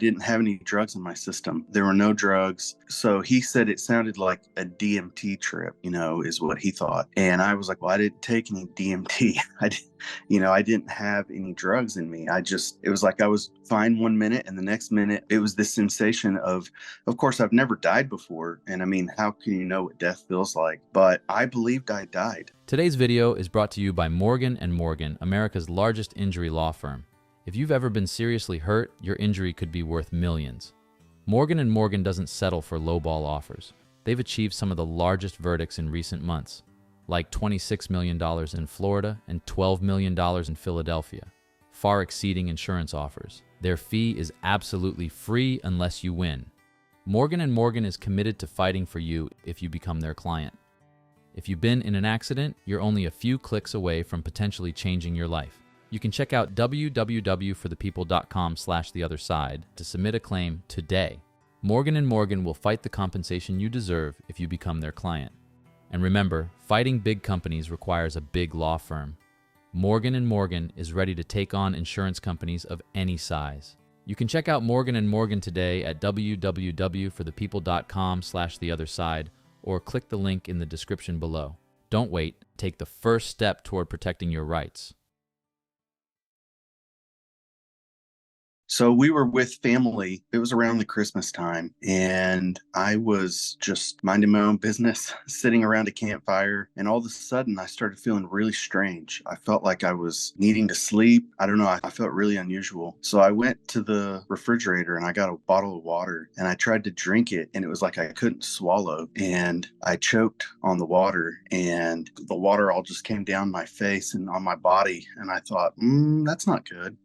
didn't have any drugs in my system. There were no drugs. So he said it sounded like a DMT trip, is what he thought. And I was like, well, I didn't take any DMT. I didn't have any drugs in me. It was like I was fine one minute, and the next minute it was this sensation of course, I've never died before. And I mean, how can you know what death feels like? But I believed I died. Today's video is brought to you by Morgan & Morgan, America's largest injury law firm. If you've ever been seriously hurt, your injury could be worth millions. Morgan & Morgan doesn't settle for lowball offers. They've achieved some of the largest verdicts in recent months, like $26 million in Florida and $12 million in Philadelphia, far exceeding insurance offers. Their fee is absolutely free unless you win. Morgan & Morgan is committed to fighting for you if you become their client. If you've been in an accident, you're only a few clicks away from potentially changing your life. You can check out www.forthepeople.com/theotherside to submit a claim today. Morgan & Morgan will fight the compensation you deserve if you become their client. And remember, fighting big companies requires a big law firm. Morgan & Morgan is ready to take on insurance companies of any size. You can check out Morgan & Morgan today at www.forthepeople.com/theotherside or click the link in the description below. Don't wait. Take the first step toward protecting your rights. So we were with family. It was around the Christmas time, and I was just minding my own business, sitting around a campfire, and all of a sudden I started feeling really strange. I felt like I was needing to sleep. I don't know. I felt really unusual. So I went to the refrigerator and I got a bottle of water, and I tried to drink it, and it was like I couldn't swallow, and I choked on the water, and the water all just came down my face and on my body, and I thought, that's not good.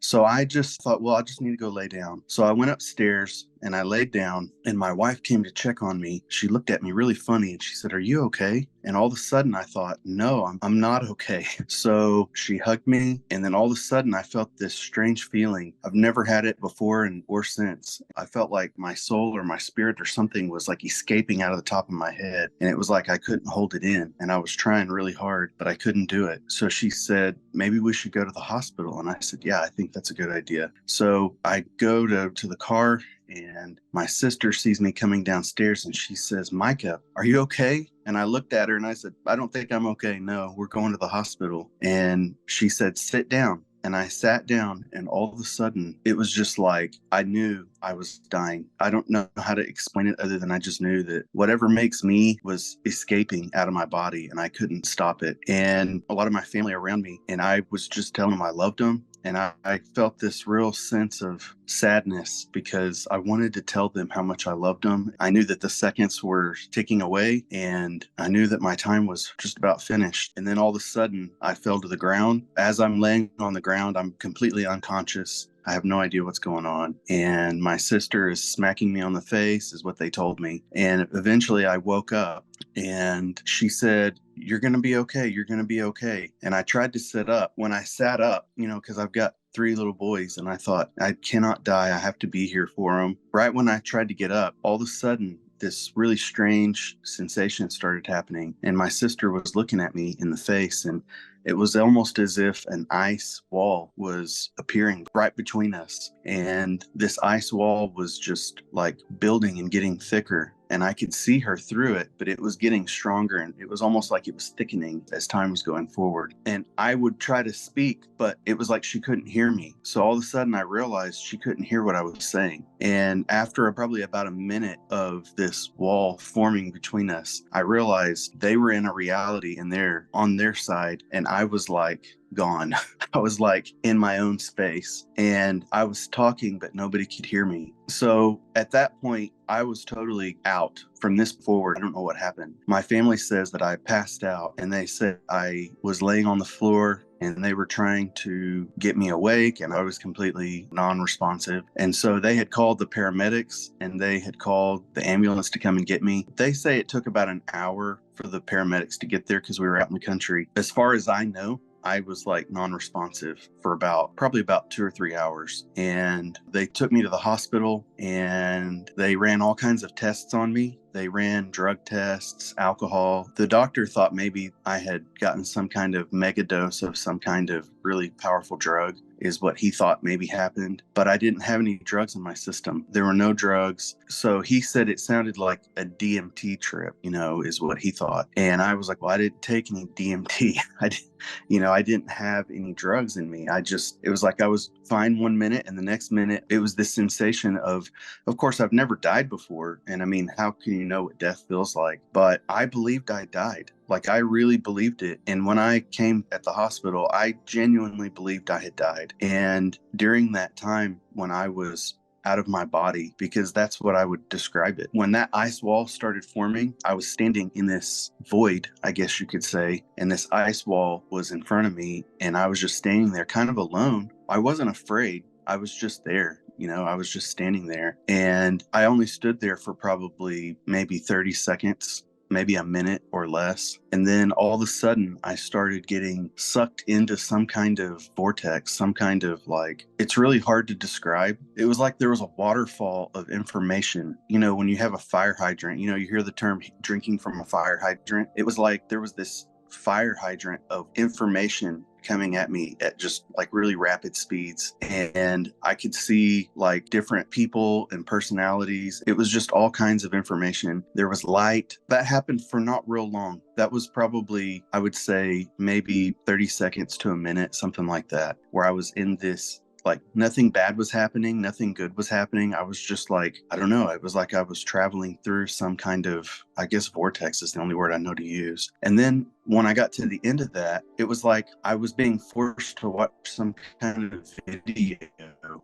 So I just thought, well, I just need to go lay down. So I went upstairs and I laid down, and my wife came to check on me. She looked at me really funny and she said, "Are you okay?" And all of a sudden I thought, no, I'm not okay. So she hugged me, and then all of a sudden I felt this strange feeling. I've never had it before or since. I felt like my soul or my spirit or something was like escaping out of the top of my head. And it was like I couldn't hold it in. And I was trying really hard, but I couldn't do it. So she said, maybe we should go to the hospital. And I said, yeah, I think that's a good idea. So I go to the car, and my sister sees me coming downstairs and she says, "Micah, are you okay?" And I looked at her and I said, "I don't think I'm okay. No, we're going to the hospital." And she said, "Sit down." And I sat down, and all of a sudden it was just like I knew I was dying. I don't know how to explain it other than I just knew that whatever makes me was escaping out of my body, and I couldn't stop it. And a lot of my family around me, and I was just telling them I loved them. And I felt this real sense of sadness because I wanted to tell them how much I loved them. I knew that the seconds were ticking away, and I knew that my time was just about finished. And then all of a sudden I fell to the ground. As I'm laying on the ground, I'm completely unconscious. I have no idea what's going on. And my sister is smacking me on the face, is what they told me. And eventually I woke up, and she said, "You're going to be okay. You're going to be okay." And I tried to sit up. When I sat up, because I've got 3 little boys, and I thought, I cannot die. I have to be here for them. Right when I tried to get up, all of a sudden, this really strange sensation started happening. And my sister was looking at me in the face, and it was almost as if an ice wall was appearing right between us. And this ice wall was just like building and getting thicker. And I could see her through it, but it was getting stronger, and it was almost like it was thickening as time was going forward. And I would try to speak, but it was like she couldn't hear me. So all of a sudden I realized she couldn't hear what I was saying. And after probably about a minute of this wall forming between us, I realized they were in a reality and they're on their side, and I was like gone. I was like in my own space, and I was talking, but nobody could hear me. So at that point, I was totally out. From this forward, I don't know what happened. My family says that I passed out, and they said I was laying on the floor and they were trying to get me awake, and I was completely non-responsive. And so they had called the paramedics, and they had called the ambulance to come and get me. They say it took about an hour for the paramedics to get there because we were out in the country. As far as I know, I was like non-responsive for probably about 2 or 3 hours. And they took me to the hospital, and they ran all kinds of tests on me. They ran drug tests, alcohol. The doctor thought maybe I had gotten some kind of mega dose of some kind of really powerful drug. is what he thought maybe happened. But I didn't have any drugs in my system. There were no drugs. So he said it sounded like a DMT trip, is what he thought. And I was like, well, I didn't take any DMT. I didn't have any drugs in me. It was like I was fine one minute, and the next minute it was this sensation of course, I've never died before. And I mean, how can you know what death feels like? But I believed I died. Like, I really believed it. And when I came at the hospital, I genuinely believed I had died. And during that time when I was out of my body, because that's what I would describe it. When that ice wall started forming, I was standing in this void, I guess you could say, and this ice wall was in front of me, and I was just standing there kind of alone. I wasn't afraid. I was just there. I was just standing there, and I only stood there for probably maybe 30 seconds, maybe a minute or less. And then all of a sudden I started getting sucked into some kind of vortex, some kind of it's really hard to describe. It was like there was a waterfall of information. When you have a fire hydrant, you hear the term drinking from a fire hydrant. It was like there was this fire hydrant of information coming at me at just really rapid speeds, and I could see different people and personalities. It was just all kinds of information. There was light. That happened for not real long. That was probably, I would say, maybe 30 seconds to a minute, something like that, where I was in this nothing bad was happening, nothing good was happening. I was just I don't know. It was like I was traveling through some kind of, I guess vortex is the only word I know to use. And then when I got to the end of that, it was like I was being forced to watch some kind of video.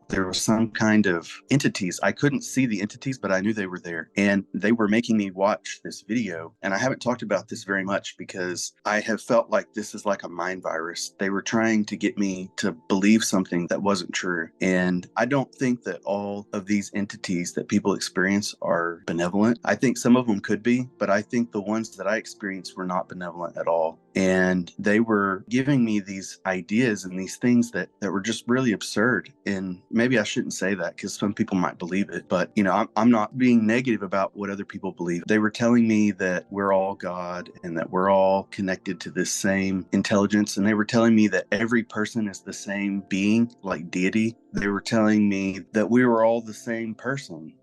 There was some kind of entities. I couldn't see the entities, but I knew they were there. And they were making me watch this video. And I haven't talked about this very much because I have felt like this is like a mind virus. They were trying to get me to believe something that wasn't true. And I don't think that all of these entities that people experience are benevolent. I think some of them could be, but I think the ones that I experienced were not benevolent at all. And they were giving me these ideas and these things that were just really absurd. And maybe I shouldn't say that because some people might believe it, but I'm not being negative about what other people believe. They were telling me that we're all God and that we're all connected to this same intelligence. And they were telling me that every person is the same being, like deity. They were telling me that we were all the same person.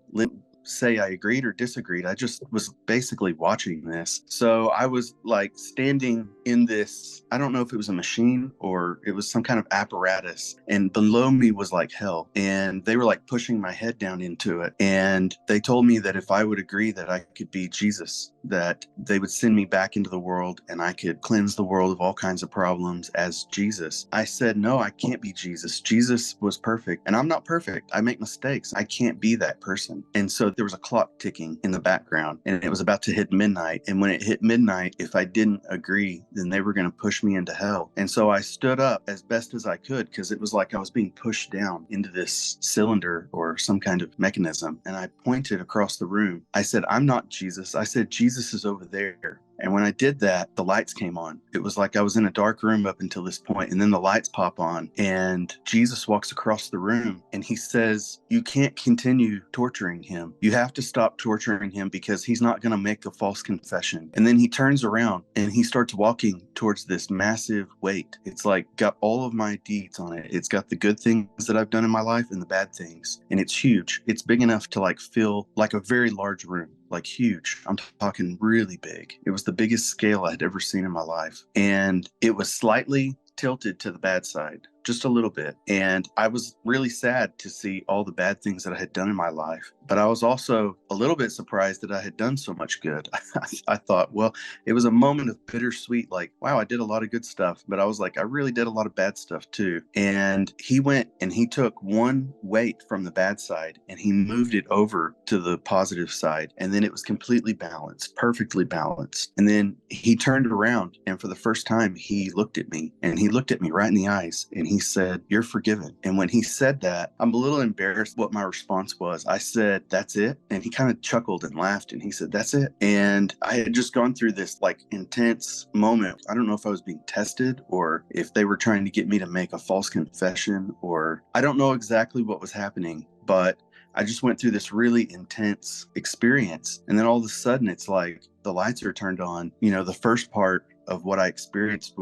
Say I agreed or disagreed. I just was basically watching this. So I was standing in this, I don't know if it was a machine or it was some kind of apparatus, and below me was hell. And they were pushing my head down into it. And they told me that if I would agree that I could be Jesus, that they would send me back into the world and I could cleanse the world of all kinds of problems as Jesus. I said, no, I can't be Jesus. Jesus was perfect and I'm not perfect. I make mistakes. I can't be that person. And so there was a clock ticking in the background and it was about to hit midnight. And when it hit midnight, if I didn't agree, then they were going to push me into hell. And so I stood up as best as I could because it was like I was being pushed down into this cylinder or some kind of mechanism. And I pointed across the room. I said, I'm not Jesus. I said, Jesus is over there. And when I did that, the lights came on. It was like I was in a dark room up until this point, and then the lights pop on, and Jesus walks across the room, and he says, you can't continue torturing him. You have to stop torturing him because he's not going to make a false confession. And then he turns around, and he starts walking towards this massive weight. It's got all of my deeds on it. It's got the good things that I've done in my life and the bad things. And it's huge. It's big enough to fill a very large room. Huge. I'm talking really big. It was the biggest scale I had ever seen in my life. And it was slightly tilted to the bad side, just a little bit. And I was really sad to see all the bad things that I had done in my life. But I was also a little bit surprised that I had done so much good. I thought, well, it was a moment of bittersweet, wow, I did a lot of good stuff. But I was I really did a lot of bad stuff too. And he went and he took one weight from the bad side and he moved it over to the positive side. And then it was completely balanced, perfectly balanced. And then he turned around and for the first time, he looked at me and he looked at me right in the eyes and he said, you're forgiven. And when he said that, I'm a little embarrassed what my response was. I said, that's it. And he kind of chuckled and laughed and he said, that's it. And I had just gone through this intense moment. I don't know if I was being tested or if they were trying to get me to make a false confession, or I don't know exactly what was happening, but I just went through this really intense experience. And then all of a sudden it's the lights are turned on. The first part, of what I experienced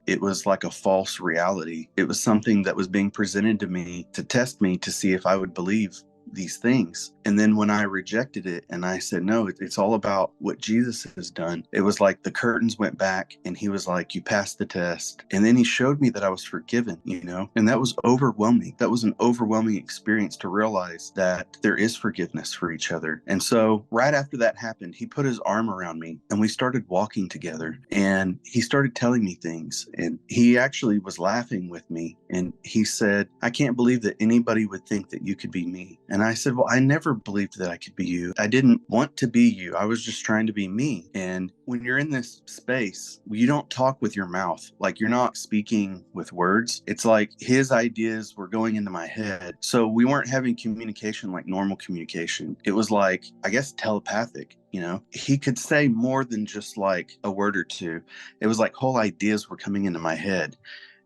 it was like a false reality. It was something that was being presented to me to test me to see if I would believe these things. And then when I rejected it and I said, no, it's all about what Jesus has done, it was like the curtains went back and he was like, you passed the test. And then he showed me that I was forgiven, and that was overwhelming. That was an overwhelming experience to realize that there is forgiveness for each other. And so right after that happened, he put his arm around me and we started walking together, and he started telling me things, and he actually was laughing with me. And he said, I can't believe that anybody would think that you could be me. And I said, well, I never believed that I could be you. I didn't want to be you. I was just trying to be me. And when you're in this space, you don't talk with your mouth. Like, you're not speaking with words. It's like his ideas were going into my head. So we weren't having communication like normal communication. It was like, I guess, telepathic. He could say more than just like a word or two. It was like whole ideas were coming into my head.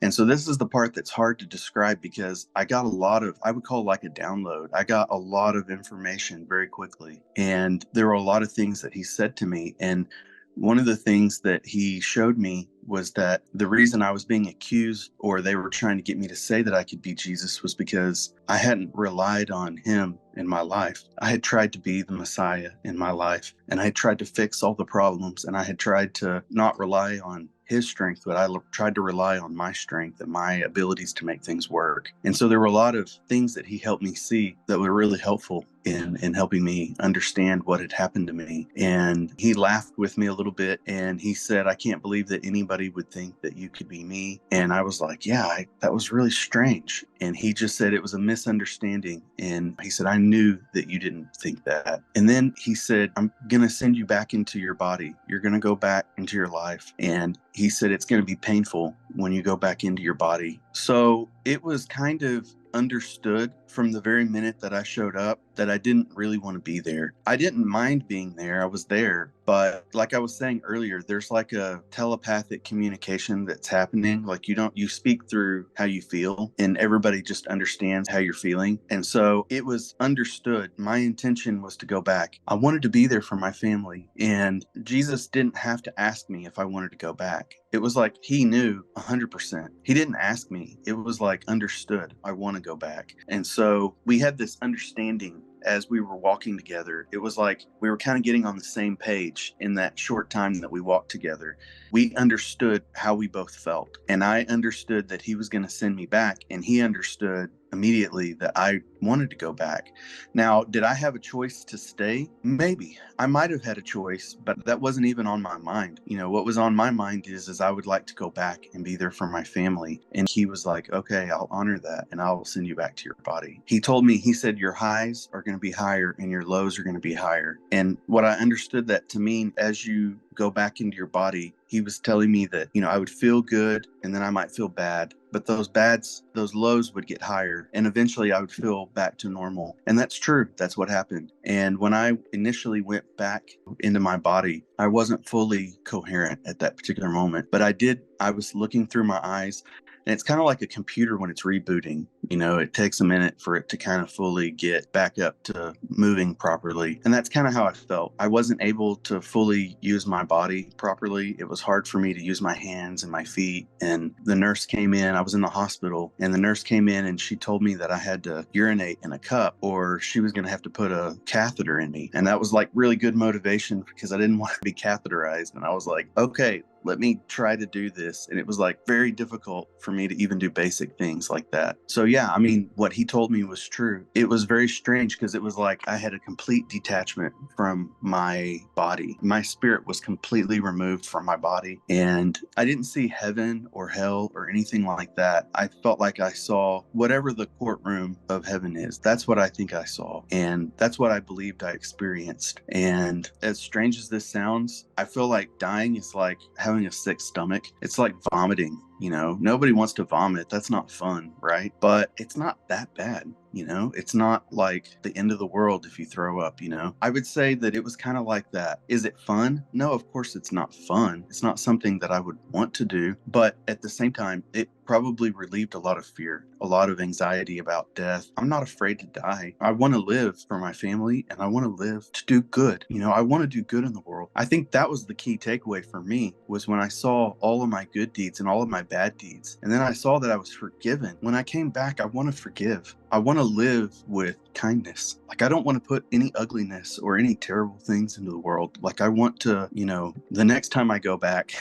And so this is the part that's hard to describe, because I got a lot of, I would call like a download. I got a lot of information very quickly. And there were a lot of things that he said to me. And one of the things that he showed me was that the reason I was being accused, or they were trying to get me to say that I could be Jesus, was because I hadn't relied on him in my life. I had tried to be the Messiah in my life, and I had tried to fix all the problems, and I had tried to not rely on his strength, but I tried to rely on my strength and my abilities to make things work. And so there were a lot of things that he helped me see that were really helpful in helping me understand what had happened to me. And he laughed with me a little bit, and he said, I can't believe that anybody would think that you could be me. And I was like, yeah, that was really strange. And he just said it was a misunderstanding. And he said, I knew that you didn't think that. And then he said, I'm going to send you back into your body. You're going to go back into your life. And he said, it's going to be painful when you go back into your body. So it was kind of understood from the very minute that I showed up that I didn't really want to be there. I didn't mind being there. I was there. But like I was saying earlier, there's like a telepathic communication that's happening. Like you speak through how you feel, and everybody just understands how you're feeling. And so it was understood. My intention was to go back. I wanted to be there for my family. And Jesus didn't have to ask me if I wanted to go back. It was like he knew 100%. He didn't ask me. It was like understood. I want to go back. And so we had this understanding as we were walking together. It was like we were kind of getting on the same page in that short time that we walked together. We understood how we both felt. And I understood that he was going to send me back. And he understood immediately that I wanted to go back. Now, did I have a choice to stay? Maybe. I might have had a choice, but that wasn't even on my mind. What was on my mind is I would like to go back and be there for my family. And he was like, okay, I'll honor that, and I'll send you back to your body. He told me, he said, your highs are going to be higher and your lows are going to be higher. And what I understood that to mean, as you go back into your body, he was telling me that, I would feel good and then I might feel bad, but those lows would get higher, and eventually I would feel back to normal. And that's true. That's what happened. And when I initially went back into my body, I wasn't fully coherent at that particular moment, but I was looking through my eyes. And it's kind of like a computer when it's rebooting. It takes a minute for it to kind of fully get back up to moving properly. And that's kind of how I felt. I wasn't able to fully use my body properly. It was hard for me to use my hands and my feet. And the nurse came in. I was in the hospital, and the nurse came in and she told me that I had to urinate in a cup, or she was going to have to put a catheter in me. And that was like really good motivation, because I didn't want to be catheterized. And I was like, okay, let me try to do this. And it was like very difficult for me to even do basic things like that. So yeah, what he told me was true. It was very strange, because it was like I had a complete detachment from my body. My spirit was completely removed from my body, and I didn't see heaven or hell or anything like that. I felt like I saw whatever the courtroom of heaven is. That's what I think I saw, and that's what I believed I experienced. And as strange as this sounds, I feel like dying is like having a sick stomach. It's like vomiting. Nobody wants to vomit. That's not fun, right? But it's not that bad. It's not like the end of the world if you throw up. I would say that it was kind of like that. Is it fun? No, of course it's not fun. It's not something that I would want to do. But at the same time, it probably relieved a lot of fear, a lot of anxiety about death. I'm not afraid to die. I want to live for my family, and I want to live to do good. I want to do good in the world. I think that was the key takeaway for me, was when I saw all of my good deeds and all of my bad deeds. And then I saw that I was forgiven. When I came back, I want to forgive. I want to live with kindness. Like, I don't want to put any ugliness or any terrible things into the world. Like, I want to, the next time I go back,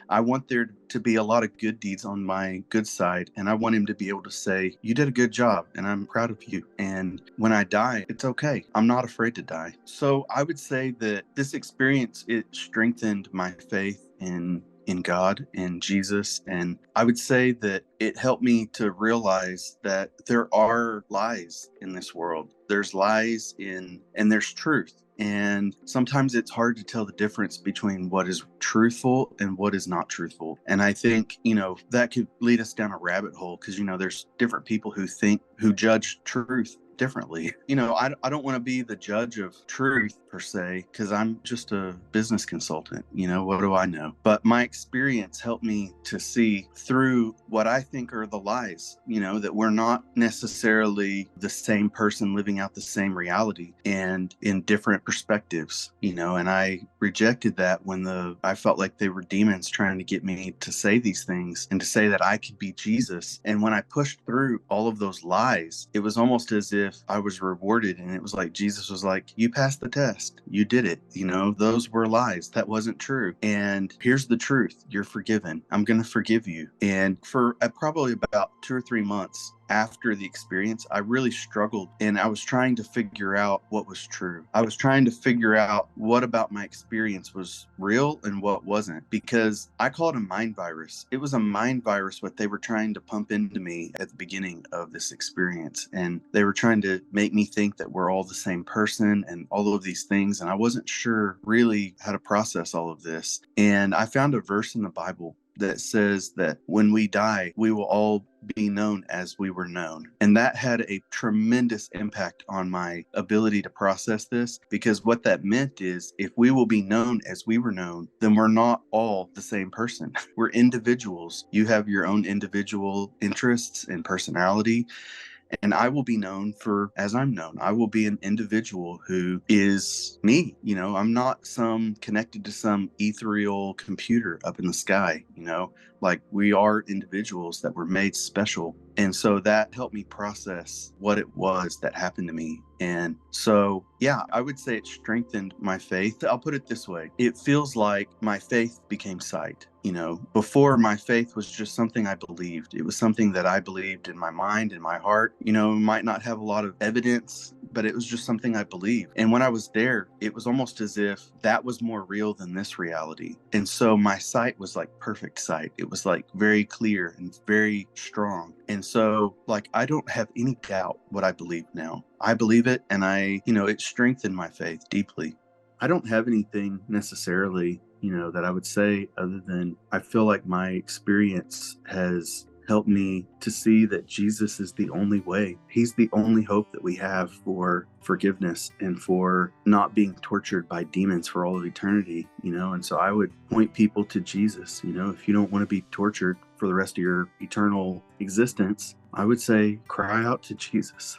I want there to be a lot of good deeds on my good side. And I want him to be able to say, you did a good job and I'm proud of you. And when I die, it's okay. I'm not afraid to die. So I would say that this experience, it strengthened my faith in God and Jesus. And I would say that it helped me to realize that there are lies in this world. There's lies and there's truth. And sometimes it's hard to tell the difference between what is truthful and what is not truthful. And I think, that could lead us down a rabbit hole, because, there's different people who judge truth differently. I don't want to be the judge of truth per se, because I'm just a business consultant. What do I know? But my experience helped me to see through what I think are the lies, that we're not necessarily the same person living out the same reality, and in different perspectives, and I rejected that when I felt like they were demons trying to get me to say these things and to say that I could be Jesus. And when I pushed through all of those lies, it was almost as if I was rewarded, and it was like Jesus was like, you passed the test, you did it. Those were lies, that wasn't true, and here's the truth, you're forgiven, I'm going to forgive you. And for probably about 2 or 3 months after the experience, I really struggled, and I was trying to figure out what was true. I was trying to figure out what about my experience was real and what wasn't, because I call it a mind virus. It was a mind virus what they were trying to pump into me at the beginning of this experience, and they were trying to make me think that we're all the same person and all of these things, and I wasn't sure really how to process all of this. And I found a verse in the Bible that says that when we die, we will all be known as we were known. And that had a tremendous impact on my ability to process this, because what that meant is, if we will be known as we were known, then we're not all the same person. We're individuals. You have your own individual interests and personality. And I will be known for as I'm known. I will be an individual who is me. I'm not connected to some ethereal computer up in the sky. Like, we are individuals that were made special. And so that helped me process what it was that happened to me. And so, yeah, I would say it strengthened my faith. I'll put it this way. It feels like my faith became sight. Before, my faith was just something I believed. It was something that I believed in my mind, in my heart. Might not have a lot of evidence, but it was just something I believed. And when I was there, it was almost as if that was more real than this reality. And so my sight was like perfect sight. It was like very clear and very strong. And so, like, I don't have any doubt what I believe now. I believe it, and it strengthened my faith deeply. I don't have anything necessarily, that I would say other than I feel like my experience has helped me to see that Jesus is the only way. He's the only hope that we have for forgiveness and for not being tortured by demons for all of eternity, and so I would point people to Jesus. If you don't want to be tortured for the rest of your eternal existence, I would say cry out to Jesus.